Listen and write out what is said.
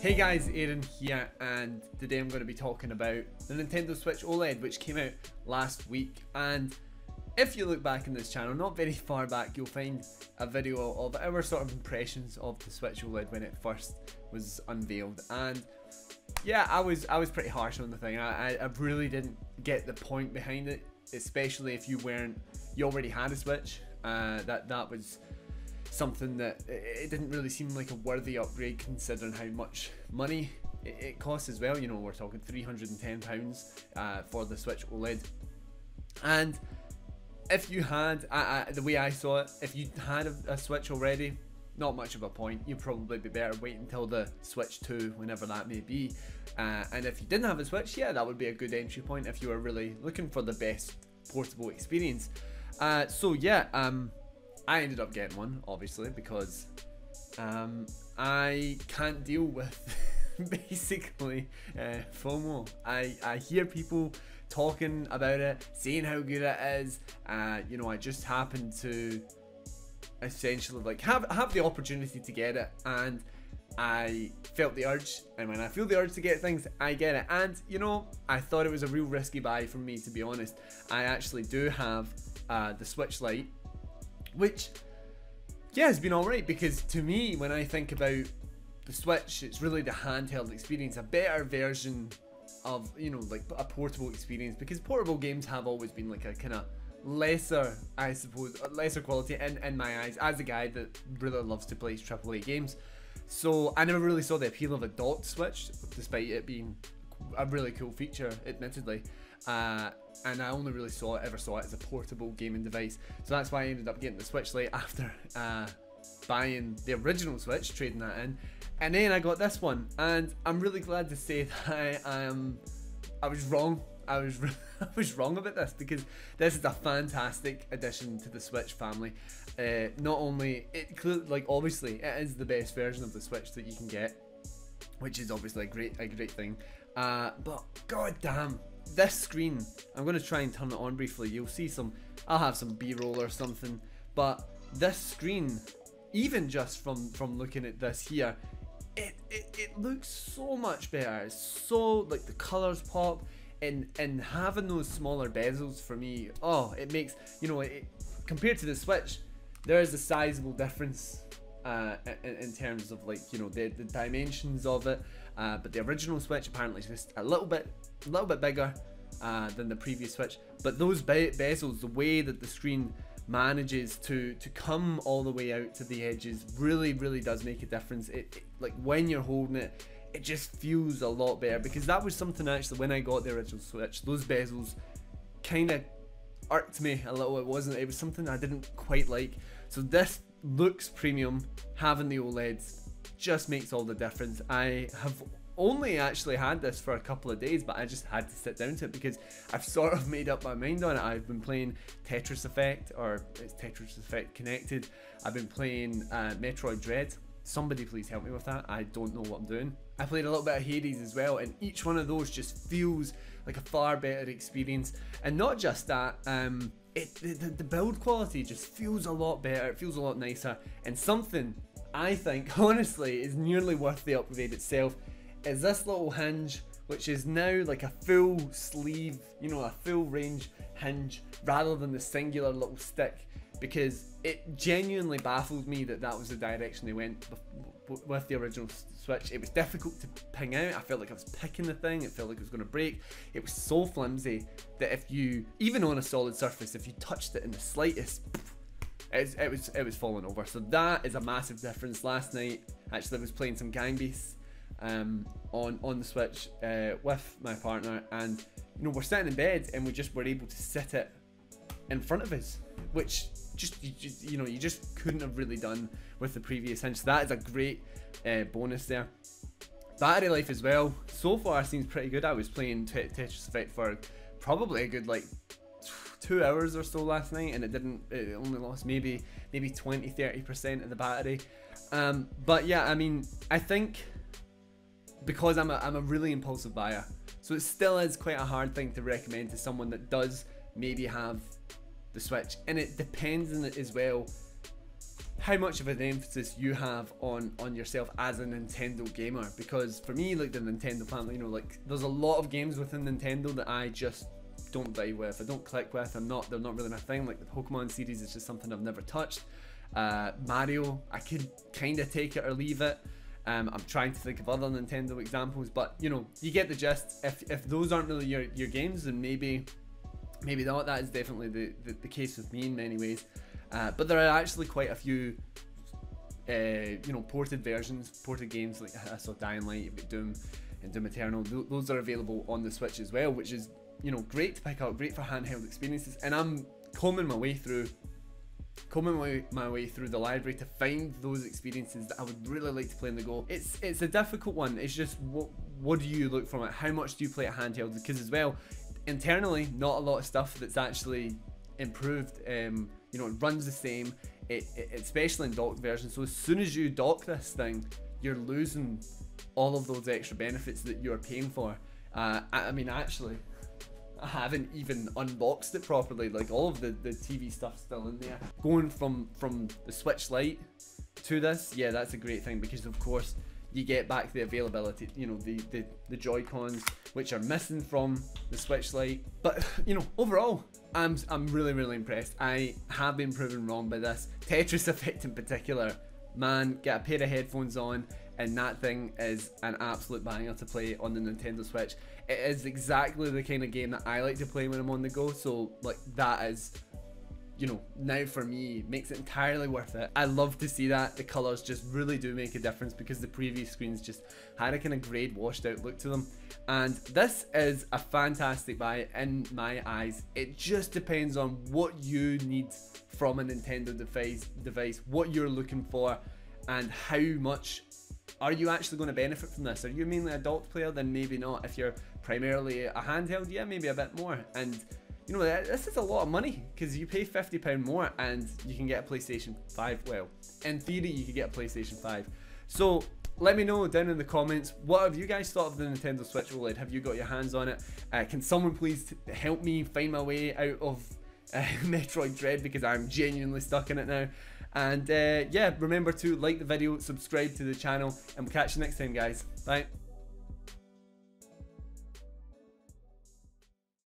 Hey guys, Aaron here, and today I'm going to be talking about the Nintendo Switch OLED, which came out last week. And if you look back in this channel, not very far back, you'll find a video of our sort of impressions of the Switch OLED when it first was unveiled. And yeah, I was pretty harsh on the thing. I really didn't get the point behind it, especially if you already had a Switch. That was something that it didn't really seem like a worthy upgrade considering how much money it costs as well. You know, we're talking £310 for the Switch OLED. And if you had, the way I saw it, if you had a Switch already, not much of a point. You'd probably be better waiting until the Switch 2, whenever that may be. And if you didn't have a Switch, yeah, that would be a good entry point if you were really looking for the best portable experience. So yeah, I ended up getting one, obviously, because I can't deal with basically FOMO. I hear people talking about it, saying how good it is. You know, I just happened to essentially like have the opportunity to get it, and I felt the urge, and when I feel the urge to get things, I get it. And you know, I thought it was a real risky buy from me, to be honest. I actually do have the Switch Lite, which yeah, has been alright, because to me, when I think about the Switch, it's really the handheld experience, a better version of, you know, like a portable experience, because portable games have always been like a kind of lesser, I suppose, lesser quality in my eyes, as a guy that really loves to play AAA games. So I never really saw the appeal of a docked Switch, despite it being a really cool feature, admittedly. And I only really ever saw it as a portable gaming device. So that's why I ended up getting the Switch Lite after buying the original Switch, trading that in. And then I got this one, and I'm really glad to say that I was wrong. I was wrong about this, because this is a fantastic addition to the Switch family. Not only like obviously it is the best version of the Switch that you can get, which is obviously a great thing. But god damn, this screen, I'm going to try and turn it on briefly. You'll see I'll have some B-roll or something, but this screen, even just from looking at this here, it looks so much better. It's so, like, the colors pop, and having those smaller bezels, for me, oh, it makes, you know, compared to the Switch, there is a sizable difference in terms of, like, you know, the dimensions of it. But the original Switch apparently is just a little bit bigger than the previous Switch. But those bezels, the way that the screen manages to come all the way out to the edges, really does make a difference. It like when you're holding it, it just feels a lot better, because that was something actually when I got the original Switch, those bezels kind of irked me a little. It was something I didn't quite like. So this looks premium. Having the OLEDs just makes all the difference. I have only actually had this for a couple of days, but I just had to sit down to it because I've sort of made up my mind on it. I've been playing Tetris Effect, or it's Tetris Effect Connected. I've been playing Metroid Dread. Somebody please help me with that. I don't know what I'm doing. I played a little bit of Hades as well, and each one of those just feels like a far better experience. And not just that, the build quality just feels a lot better. It feels a lot nicer. And something I think honestly is nearly worth the upgrade itself is this little hinge, which is now like a full sleeve, you know, a full range hinge rather than the singular little stick, because it genuinely baffled me that was the direction they went with the original Switch. It was difficult to ping out. I felt like I was picking the thing. It felt like it was going to break. It was so flimsy that if you, even on a solid surface, if you touched it in the slightest, it was falling over. So that is a massive difference. Last night, actually, I was playing some Gang Beasts on the Switch with my partner, and you know, we're sitting in bed and we just were able to sit it in front of us, which you know, you just couldn't have really done with the previous hinge. So that is a great bonus there. Battery life as well, so far seems pretty good. I was playing Tetris Effect for probably a good like 2 hours or so last night, and it only lost maybe 20-30% of the battery. But yeah, I mean, I think because I'm a really impulsive buyer, so it still is quite a hard thing to recommend to someone that does maybe have the Switch, and it depends on it as well how much of an emphasis you have on yourself as a Nintendo gamer. Because for me, like the Nintendo family, you know, like there's a lot of games within Nintendo that I just don't vibe with, I don't click with, they're not really my thing. Like the Pokemon series is just something I've never touched. Mario, I could kind of take it or leave it. I'm trying to think of other Nintendo examples, but you know, you get the gist. If those aren't really your games, then maybe not. That is definitely the case with me in many ways. But there are actually quite a few you know, ported versions, ported games. Like I saw Dying Light, you've got Doom and Doom Eternal. Those are available on the Switch as well, which is, you know, great to pick up, great for handheld experiences. And I'm combing my way through the library to find those experiences that I would really like to play on the go. It's a difficult one. It's just what do you look from it? How much do you play at handheld? Because as well, internally, not a lot of stuff that's actually improved. You know, it runs the same. Especially in docked versions. So as soon as you dock this thing, you're losing all of those extra benefits that you're paying for. I mean, actually, I haven't even unboxed it properly. Like all of the TV stuff's still in there. Going from the Switch Lite to this, yeah, that's a great thing, because of course you get back the availability, you know, the Joy-Cons, which are missing from the Switch Lite. But you know, overall, I'm really impressed. I have been proven wrong by this. Tetris Effect in particular, man, get a pair of headphones on and that thing is an absolute banger to play on the Nintendo Switch. It is exactly the kind of game that I like to play when I'm on the go, so like that is, you know, now for me makes it entirely worth it. I love to see that. The colors just really do make a difference, because the previous screens just had a kind of greyed, washed out look to them. And this is a fantastic buy in my eyes. It just depends on what you need from a Nintendo device, what you're looking for, and how much are you actually going to benefit from this. Are you mainly a docked player? Then maybe not. If you're primarily a handheld, yeah, maybe a bit more. And you know, this is a lot of money, because you pay £50 more and you can get a PlayStation 5. Well, in theory, you could get a PlayStation 5. So let me know down in the comments, what have you guys thought of the Nintendo Switch OLED? Have you got your hands on it? Can someone please help me find my way out of Metroid Dread, because I'm genuinely stuck in it now. And yeah, remember to like the video, subscribe to the channel, and we'll catch you next time, guys. Bye.